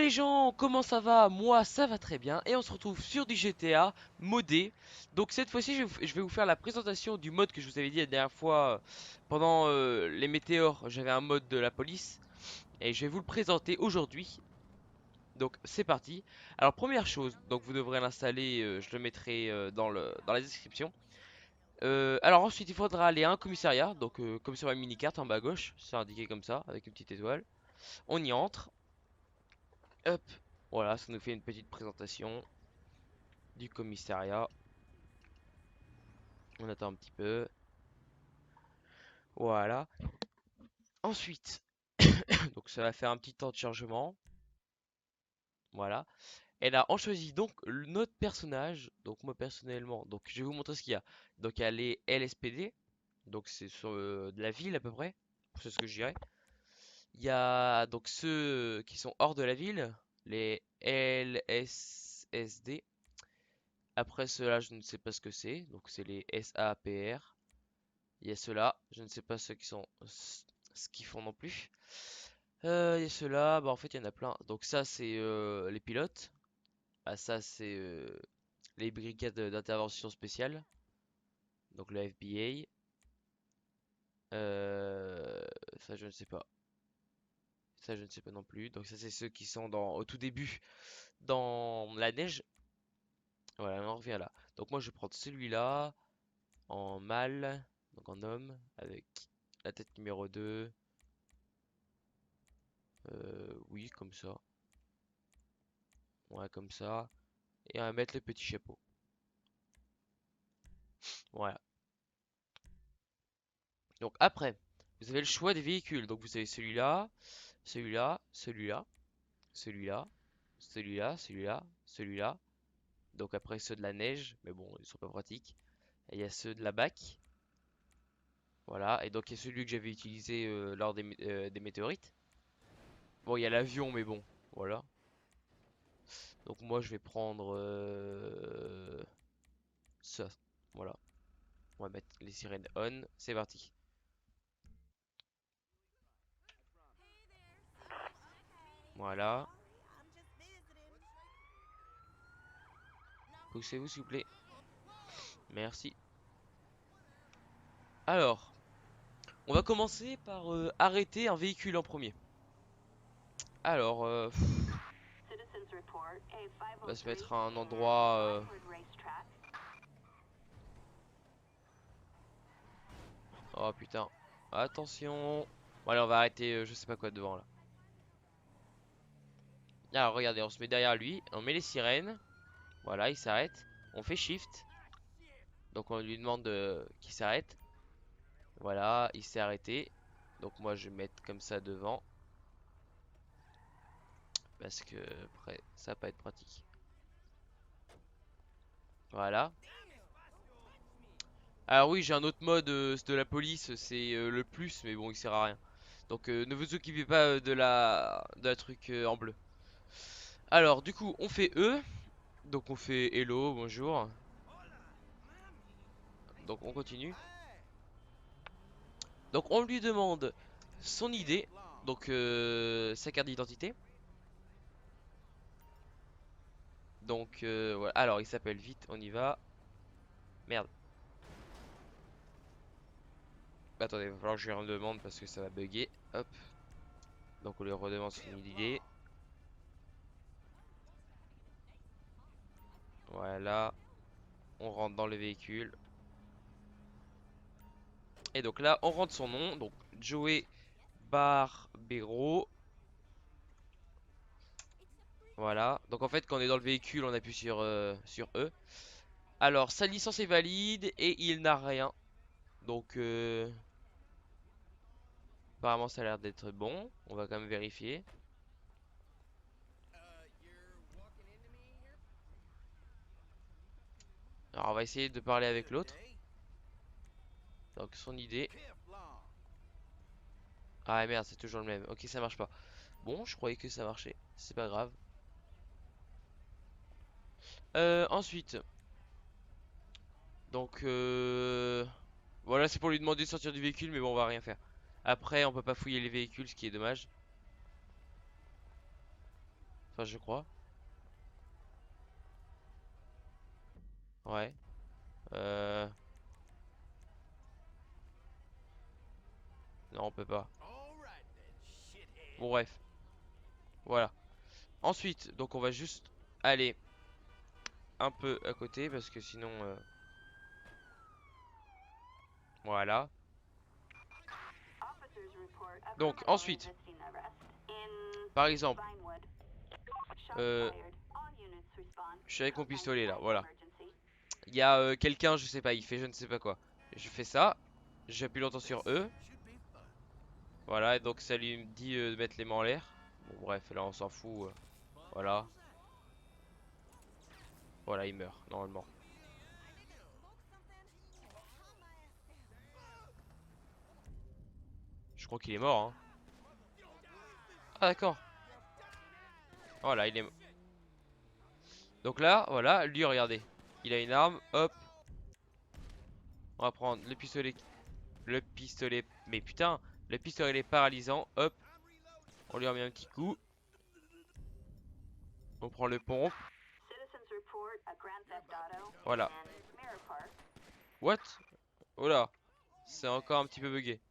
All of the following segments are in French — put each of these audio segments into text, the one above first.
les gens, comment ça va? Moi, ça va très bien. Et on se retrouve sur du GTA modé. Donc cette fois-ci, je vais vous faire la présentation du mode que je vous avais dit la dernière fois. Pendant les météores, j'avais un mode de la police. Et je vais vous le présenter aujourd'hui. Donc c'est parti. Alors première chose, donc vous devrez l'installer, je le mettrai dans la description. Alors ensuite, il faudra aller à un commissariat. Donc comme sur la mini-carte en bas à gauche, c'est indiqué comme ça, avec une petite étoile. On y entre. Hop, voilà, ça nous fait une petite présentation du commissariat. On attend un petit peu. Voilà. Ensuite, donc ça va faire un petit temps de chargement. Voilà. Et là, on choisit donc notre personnage. Donc moi personnellement, donc je vais vous montrer ce qu'il y a. Donc il y a les LSPD. Donc c'est sur de la ville à peu près. C'est ce que je dirais. Il y a donc ceux qui sont hors de la ville, les LSSD. Après ceux-là, je ne sais pas ce que c'est. Donc c'est les SAPR. Il y a ceux-là, je ne sais pas ce qu'ils font non plus. Il y a ceux-là, bah en fait il y en a plein. Donc ça c'est les pilotes. Ah ça c'est les brigades d'intervention spéciale. Donc le FBA. Ça je ne sais pas. Ça je ne sais pas non plus. Donc ça c'est ceux qui sont au tout début dans la neige. Voilà, on revient là. Donc moi je vais prendre celui-là en mâle, donc en homme, avec la tête numéro 2. Oui, comme ça. Ouais, comme ça. Et on va mettre le petit chapeau. Voilà. Donc après, vous avez le choix des véhicules. Donc vous avez celui-là, celui-là, celui-là, celui-là, celui-là, celui-là, celui-là. Donc après ceux de la neige, mais bon, ils sont pas pratiques. Et il y a ceux de la BAC. Voilà. Et donc il y a celui que j'avais utilisé lors des météorites. Bon, il y a l'avion, mais bon, voilà. Donc moi je vais prendre ça. Voilà. On va mettre les sirènes on. C'est parti. Voilà. Poussez-vous s'il vous plaît. Merci. Alors, on va commencer par arrêter un véhicule en premier. Alors, on va se mettre à un endroit. Oh putain. Attention. Bon, allez, on va arrêter je sais pas quoi devant là. Alors, regardez, on se met derrière lui. On met les sirènes. Voilà, il s'arrête. On fait shift. Donc, on lui demande qu'il s'arrête. Voilà, il s'est arrêté. Donc, moi, je vais mettre comme ça devant. Parce que après, ça va pas être pratique. Voilà. Alors oui, j'ai un autre mode de la police, c'est le plus, mais bon, il sert à rien. Donc ne vous occupez pas de la truc en bleu. Alors du coup, on fait E. Donc on fait hello, bonjour. Donc on continue. Donc on lui demande son ID, donc sa carte d'identité. Donc voilà. Alors il s'appelle vite, on y va. Merde. Attendez, il va falloir que je lui redemande parce que ça va bugger. Hop. Donc on lui redemande son ID. Voilà. On rentre dans le véhicule. Et donc là, on rentre son nom. Donc Joey Barbero. Voilà. Donc en fait, quand on est dans le véhicule, on appuie sur E. Alors, sa licence est valide et il n'a rien. Donc, apparemment, ça a l'air d'être bon. On va quand même vérifier. Alors, on va essayer de parler avec l'autre. Donc, son idée. Ah merde, c'est toujours le même. Ok, ça marche pas. Bon, je croyais que ça marchait. C'est pas grave. Ensuite, donc, voilà, c'est pour lui demander de sortir du véhicule, mais bon, on va rien faire. Après, on peut pas fouiller les véhicules, ce qui est dommage. Enfin, je crois. Ouais. Euh... Non, on peut pas. Bon, bref. Voilà. Ensuite, donc on va juste aller un peu à côté parce que sinon... Voilà. Donc, ensuite, par exemple, euh, je suis avec mon pistolet là, voilà. Il y a quelqu'un, je sais pas, il fait je ne sais pas quoi. Je fais ça, j'appuie longtemps sur E. Voilà, et donc ça lui dit de mettre les mains en l'air. Bon, bref, là on s'en fout. Voilà. Voilà, il meurt, normalement. Je crois qu'il est mort, hein. Ah, d'accord. Voilà, il est mort. Donc là, voilà, lui, regardez. Il a une arme, hop. On va prendre le pistolet. Le pistolet. Mais putain, le pistolet paralysant, hop. On lui remet un petit coup. On prend le pompe. Voilà. What? Oh là. C'est encore un petit peu bugué.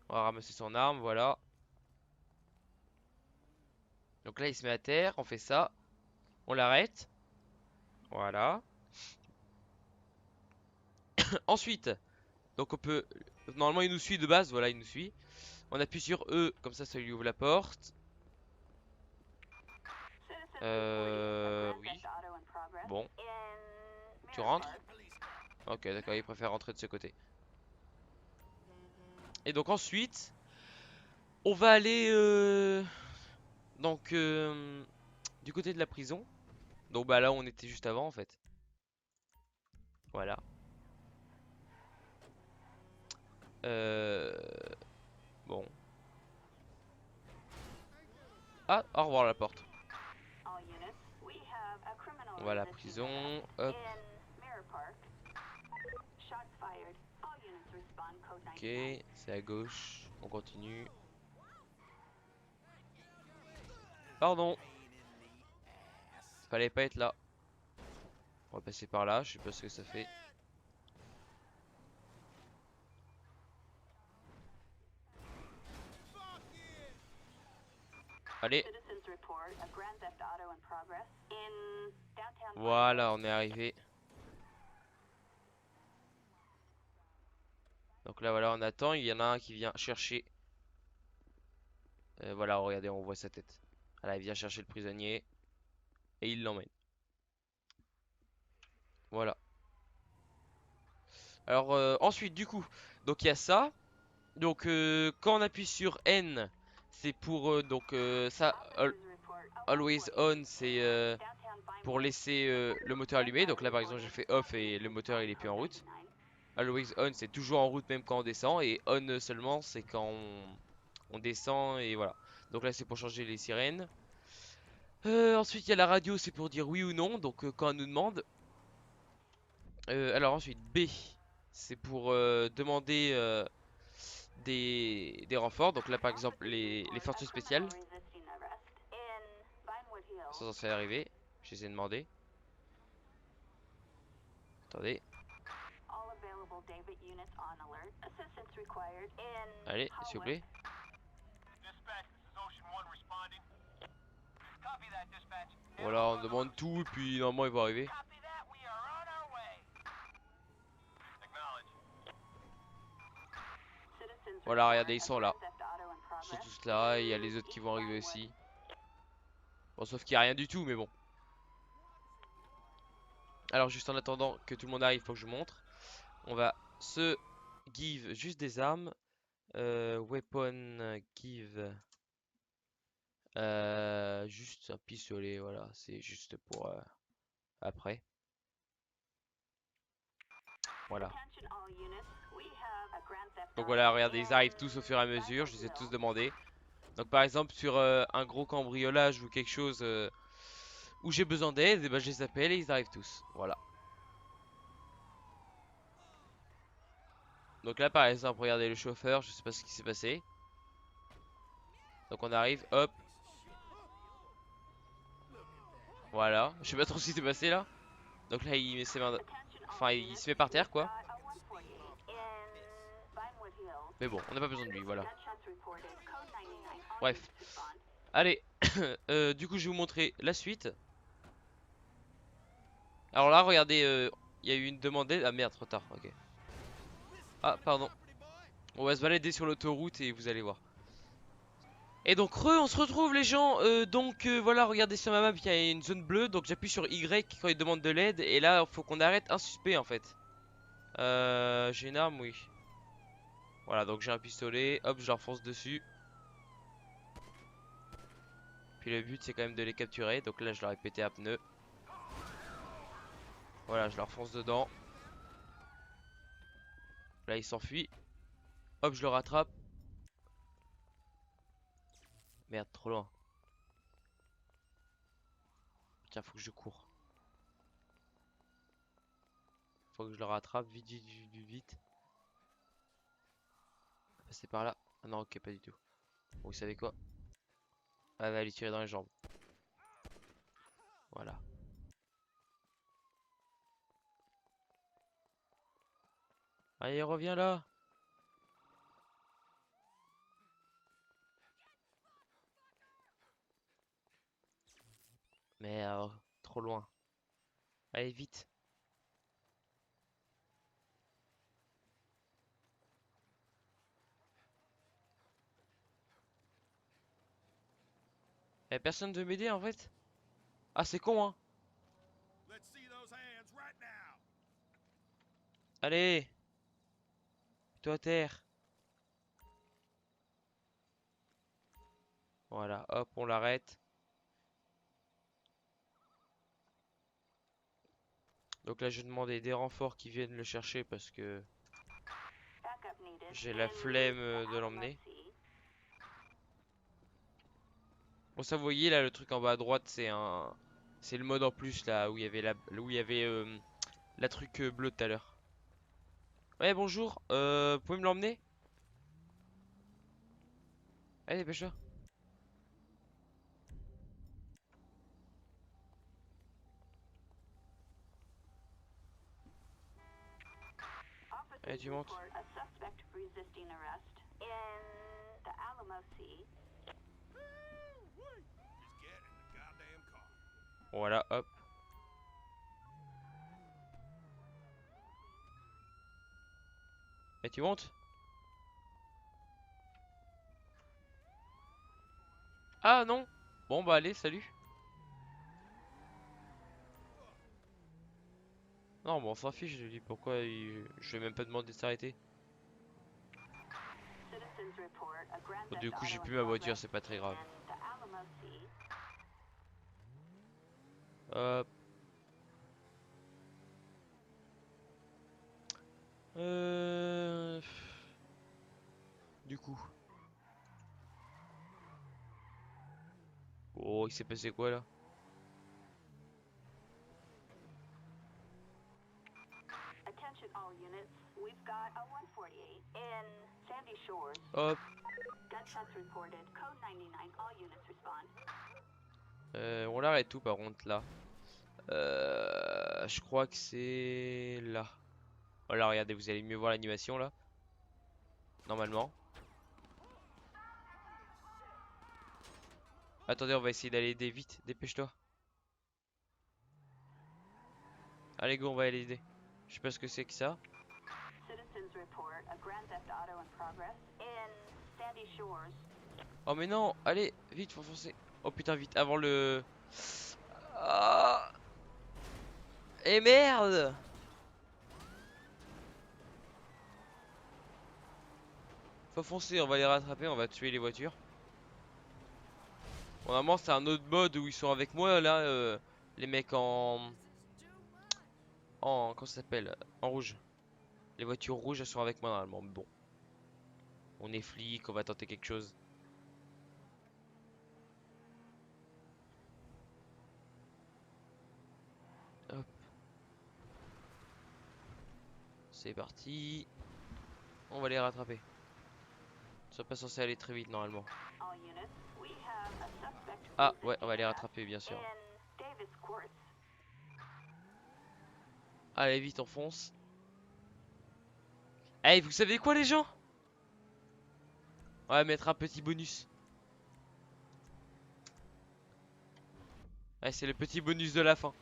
On va ramasser son arme, voilà. Donc là, il se met à terre. On fait ça. On l'arrête. Voilà. Ensuite, donc on peut... Normalement, il nous suit de base. Voilà, il nous suit. On appuie sur E. Comme ça lui ouvre la porte. Oui. Bon. Tu rentres? Ok, d'accord, il préfère rentrer de ce côté. Et donc ensuite, on va aller donc du côté de la prison. Donc bah là, on était juste avant en fait. Voilà. Euh, bon. Ah, au revoir la porte. On va à la prison. Hop. Ok, c'est à gauche. On continue. Pardon, fallait pas être là. On va passer par là, je sais pas ce que ça fait. Allez. Voilà, on est arrivé. Donc là, voilà, on attend. Il y en a un qui vient chercher. Voilà, regardez, on voit sa tête. Voilà, il vient chercher le prisonnier. Et il l'emmène. Voilà. Alors, ensuite, du coup, donc il y a ça. Donc, quand on appuie sur N, c'est pour. Donc, ça, always on, c'est pour laisser le moteur allumé. Donc là, par exemple, j'ai fait off et le moteur il est plus en route. Always on, c'est toujours en route même quand on descend. Et on seulement, c'est quand on descend et voilà. Donc là, c'est pour changer les sirènes. Ensuite, il y a la radio, c'est pour dire oui ou non. Donc, quand on nous demande. Alors, ensuite, B, c'est pour demander des renforts. Donc là, par exemple, les forces spéciales sont censées arriver. Je les ai demandé. Attendez. Allez, s'il vous plaît. Voilà, on demande tout et puis normalement ils vont arriver. Voilà, regardez, ils sont là. Ils sont tous là, et il y a les autres qui vont arriver aussi. Bon, sauf qu'il n'y a rien du tout, mais bon. Alors, juste en attendant que tout le monde arrive, faut que je vous montre. On va se give juste des armes. Weapon give. Juste un pistolet, voilà. C'est juste pour après. Voilà. Donc voilà, regardez, ils arrivent tous au fur et à mesure. Je les ai tous demandés. Donc par exemple sur un gros cambriolage ou quelque chose où j'ai besoin d'aide, et ben, je les appelle et ils arrivent tous. Voilà. Donc là par exemple, regardez le chauffeur, je sais pas ce qui s'est passé. Donc on arrive, hop. Voilà, je sais pas trop ce qui s'est passé là. Donc là il met ses mains, enfin il se met par terre quoi. Mais bon, on n'a pas besoin de lui, voilà. Bref, allez, du coup je vais vous montrer la suite. Alors là, regardez, il y a eu une demande d'aide. Ah merde, trop tard, ok. Ah, pardon. On va se balader sur l'autoroute et vous allez voir. Et donc, on se retrouve les gens. Voilà, regardez sur ma map, il y a une zone bleue. Donc j'appuie sur Y quand il demande de l'aide. Et là, il faut qu'on arrête un suspect en fait. J'ai une arme, oui. Voilà, donc j'ai un pistolet. Hop, je leur fonce dessus. Puis le but, c'est quand même de les capturer. Donc là, je leur ai pété un pneu. Voilà, je leur fonce dedans. Là, il s'enfuit. Hop, je le rattrape. Merde, trop loin. Tiens, faut que je cours. Faut que je le rattrape vite, vite, vite, vite. Passer par là. Ah non, ok, pas du tout. Bon, vous savez quoi? Elle va aller tirer dans les jambes. Voilà. Allez, reviens là. Mais trop loin. Allez, vite. Y'a personne de m'aider en fait? Ah, c'est con, hein. Allez, toi à terre. Voilà, hop, on l'arrête. Donc là, je vais demander des renforts qui viennent le chercher parce que j'ai la flemme de l'emmener. Bon, ça, vous voyez là, le truc en bas à droite, c'est le mode en plus là où il y avait la truc bleue tout à l'heure. Ouais, bonjour. Vous pouvez me l'emmener? Allez, dépêche-toi. Allez, tu montes. Voilà, hop. Et tu montes? Ah non. Bon bah allez, salut. Non, bon, on s'en fiche, je lui dis pourquoi je vais même pas demander de s'arrêter. Bon, du coup, j'ai plus ma voiture, c'est pas très grave. Hop. Euh... Du coup. Oh, il s'est passé quoi là? Hop. On l'arrête tout par contre là. Je crois que c'est là. Voilà, regardez, vous allez mieux voir l'animation là. Normalement. Attendez, on va essayer d'aller aider vite. Dépêche-toi. Allez, go, on va aller aider. Je sais pas ce que c'est que ça. Oh, mais non, allez, vite, faut foncer. Oh putain, vite, avant le. Ah. Et merde! Faut foncer, on va les rattraper, on va tuer les voitures. Bon, normalement, c'est un autre mode où ils sont avec moi là, les mecs comment ça s'appelle? En rouge. Les voitures rouges, elles sont avec moi normalement. Mais bon, on est flic, on va tenter quelque chose. Hop, c'est parti. On va les rattraper. Ils sont pas censés aller très vite normalement. Ah ouais, on va les rattraper bien sûr. Allez, vite, on fonce. Eh, vous savez quoi, les gens? On va mettre un petit bonus. Ouais, c'est le petit bonus de la fin.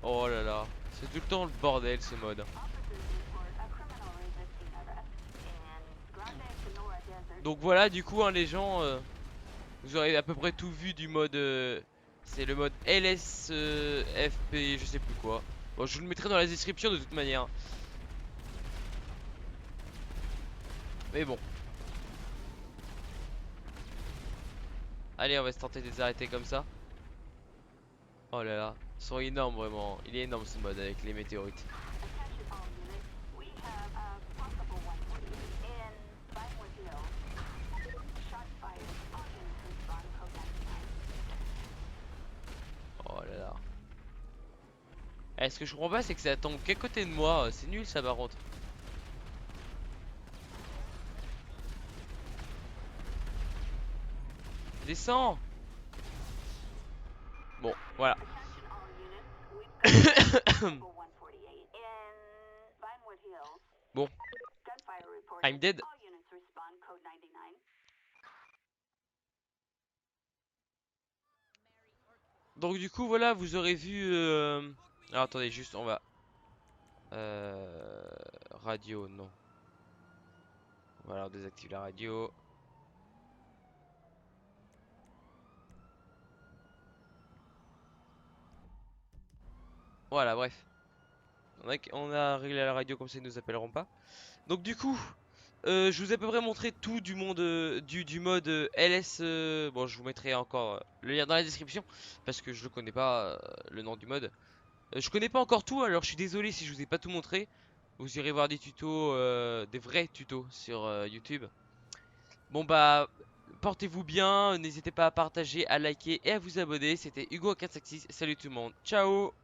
Oh là là, c'est tout le temps le bordel ce mode. Donc voilà, du coup, hein, les gens, vous aurez à peu près tout vu du mode. C'est le mode LSFP, je sais plus quoi. Bon, je vous le mettrai dans la description de toute manière. Mais bon, allez, on va se tenter de les arrêter comme ça. Oh là là, ils sont énormes vraiment. Il est énorme ce mode avec les météorites. Oh là là. Eh, ce que je comprends pas, c'est que ça tombe qu'à côté de moi. C'est nul ça par contre. Descends. Bon, voilà. Bon, I'm dead. Donc du coup, voilà, vous aurez vu... Alors attendez, juste, on va... Radio, non. Voilà, on désactive la radio. Voilà, bref. On a réglé la radio comme ça ils nous appelleront pas. Donc du coup, je vous ai à peu près montré tout du monde du mode LS. Bon, je vous mettrai encore le lien dans la description parce que je ne connais pas le nom du mode. Je connais pas encore tout, alors je suis désolé si je vous ai pas tout montré. Vous irez voir des tutos, des vrais tutos sur YouTube. Bon bah, portez-vous bien, n'hésitez pas à partager, à liker et à vous abonner. C'était Hugo 466. Salut tout le monde, ciao.